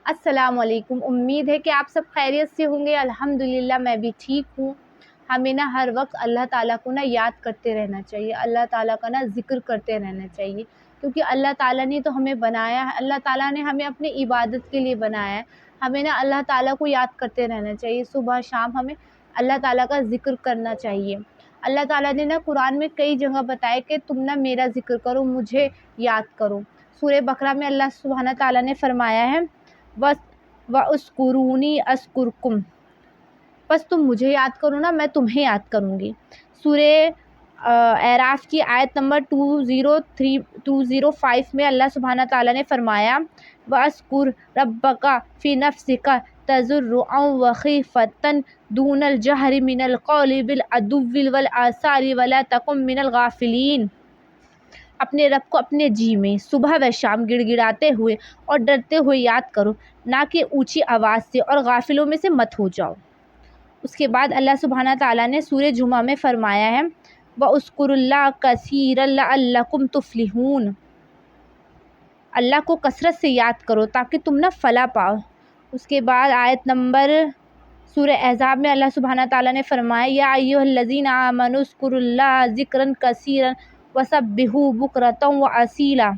अस्सलाम वालेकुम। उम्मीद है कि आप सब खैरियत से होंगे। अल्हम्दुलिल्लाह मैं भी ठीक हूँ। हमें ना हर वक्त अल्लाह ताला को ना याद करते रहना चाहिए, अल्लाह ताला का ना ज़िक्र करते रहना चाहिए, क्योंकि अल्लाह ताला ने तो हमें बनाया है, अल्लाह ताला ने हमें अपनी इबादत के लिए बनाया है। हमें ना अल्लाह ताला को याद करते रहना चाहिए, सुबह शाम हमें अल्लाह ताला का ज़िक्र करना चाहिए। अल्लाह ताला ने ना कुरान में कई जगह बताया कि तुम ना मेरा ज़िक्र करो, मुझे याद करो। सूरह बकरा में अल्लाह सुब्हाना ताला ने फरमाया है, बस वस्कुरूनी अस्कुरकुम, बस तुम मुझे याद करो ना, मैं तुम्हें याद करूँगी। सूरह एराफ की आयत नंबर 205 में अल्लाह सुब्हाना ताला ने फरमाया, वस्कुर रब्बका फ़ी नफ्सिका तज़र्रुअन व ख़ीफ़तन दूनल जहरि मिनल क़ौलि बिल अदुव्वि वल आसारी वला तकुन मिनल गाफ़िलीन। अपने रब को अपने जी में सुबह व शाम गिड़गिड़ाते हुए और डरते हुए याद करो, ना कि ऊंची आवाज़ से, और गाफिलों में से मत हो जाओ। उसके बाद अल्लाह सुब्हाना ताला ने सूरह जुमा में फरमाया है, व उस्कुरुल्लाह कसीरन लअल्लकुम तुफ्लिहून, अल्लाह को कसरत से याद करो ताकि तुम ना फला पाओ। उसके बाद आयत नंबर सूरह अहज़ाब में अल्लाह सुब्हाना ताला ने फरमाया, या अय्युहल्लज़ीना आमनू उज़्कुरुल्लाह ज़िक्रन कसीरन वसब्बिहू बुकरतन व असीला।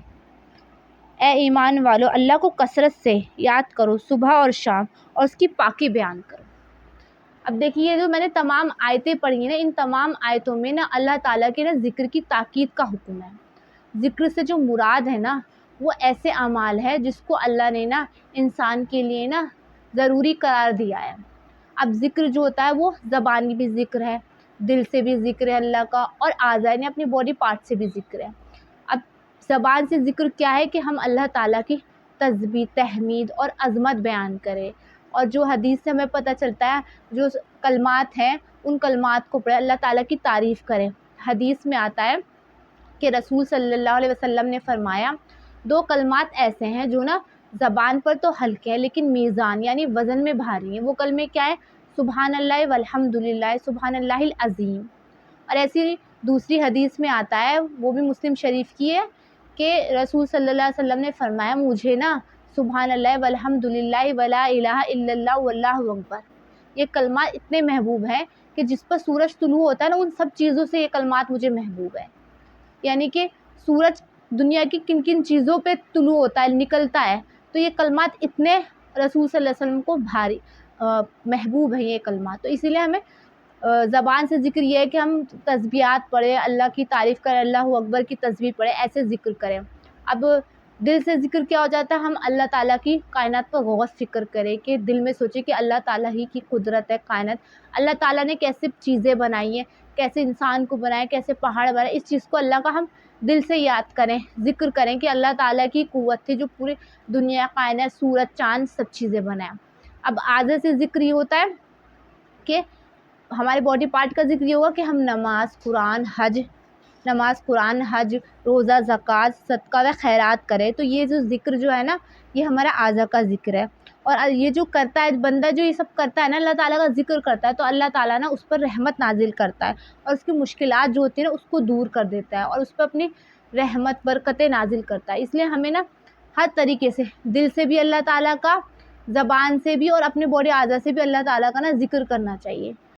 ए ईमान वालो, अल्लाह को कसरत से याद करो सुबह और शाम, और उसकी पाकी बयान करो। अब देखिए, जो मैंने तमाम आयतें पढ़ी हैं ना, इन तमाम आयतों में ना अल्लाह ताला के ना ज़िक्र की ताकीद का हुक्म है। ज़िक्र से जो मुराद है ना, वो ऐसे अमाल है जिसको अल्लाह ने ना इंसान के लिए ना ज़रूरी करार दिया है। अब ज़िक्र जो होता है वो ज़बानी भी ज़िक्र है, दिल से भी ज़िक्र है अल्लाह का, और आज़ा यानी अपनी बॉडी पार्ट से भी ज़िक्र है। अब ज़बान से ज़िक्र क्या है कि हम अल्लाह ताला की तस्बीह, तहमीद और अज़मत बयान करें, और जो हदीस से हमें पता चलता है, जो कलमात हैं उन कलमात को पढ़े, अल्लाह ताला की तारीफ़ करें। हदीस में आता है कि रसूल सल्लल्लाहु अलैहि वसल्लम ने फरमाया, दो कलमात ऐसे हैं जो ना ज़बान पर तो हल्के हैं लेकिन मीज़ान यानी वज़न में भारी हैं। वो कलमे क्या है? सुबहानल्लाह वल्हम्दुलिल्लाह, सुबहानल्लाहिल अज़ीम। और ऐसी दूसरी हदीस में आता है, वो भी मुस्लिम शरीफ की है, कि रसूल सल्लल्लाहु अलैहि वसल्लम ने फरमाया, मुझे ना सुबहानल्लाह वल्हम्दुलिल्लाह वला इलाहा इल्लल्लाह वल्लाहु अकबर, ये कलमात इतने महबूब हैं कि जिस पर सूरज तुलू होता है ना, उन सब चीज़ों से ये कलमात मुझे महबूब है। यानी कि सूरज दुनिया की किन किन चीज़ों पे तुलू होता है, निकलता है, तो ये कलमात इतने रसूल सल्लल्लाहु अलैहि वसल्लम को भारी महबूब है ये कलमात। तो इसीलिए हमें ज़बान से ज़िक्र ये है कि हम तस्बीहात पढ़ें, अल्लाह की तारीफ़ करें, अल्लाहु अकबर की तस्बीह पढ़ें, ऐसे ज़िक्र करें। अब दिल से ज़िक्र क्या हो जाता है? हम अल्लाह ताला की कायनात पर गौर फ़िक्र करें, कि दिल में सोचें कि अल्लाह ताला ही की कुदरत है कायनात, अल्लाह ताला ने कैसे चीज़ें बनाई हैं, कैसे इंसान को बनाया, कैसे पहाड़ बनाए, इस चीज़ को अल्लाह का हम दिल से याद करें, ज़िक्र करें कि अल्लाह ताला की कुव्वत थी जो पूरी दुनिया, कायनात, सूरज, चाँद सब चीज़ें बनाया। अब आज़ा से ज़िक्र ये होता है कि हमारे बॉडी पार्ट का ज़िक्र ये होगा कि हम नमाज़, कुरान, हज, रोज़ा, ज़कात, सदका व खैरात करें। तो ये जो ज़िक्र जो है ना, ये हमारा आज़ा का ज़िक्र है। और ये जो करता है बंदा, जो ये सब करता है ना, अल्लाह ताला का ज़िक्र करता है, तो अल्लाह ताला ना उस पर रहमत नाज़िल करता है, और उसकी मुश्किलात जो होती है ना उसको दूर कर देता है, और उस पर अपनी रहमत, बरकतें नाज़िल करता है। इसलिए हमें ना हर तरीके से, दिल से भी अल्लाह ताला का, ज़बान से भी, और अपने बॉडी आज़ा से भी अल्लाह ताला का ना ज़िक्र करना चाहिए।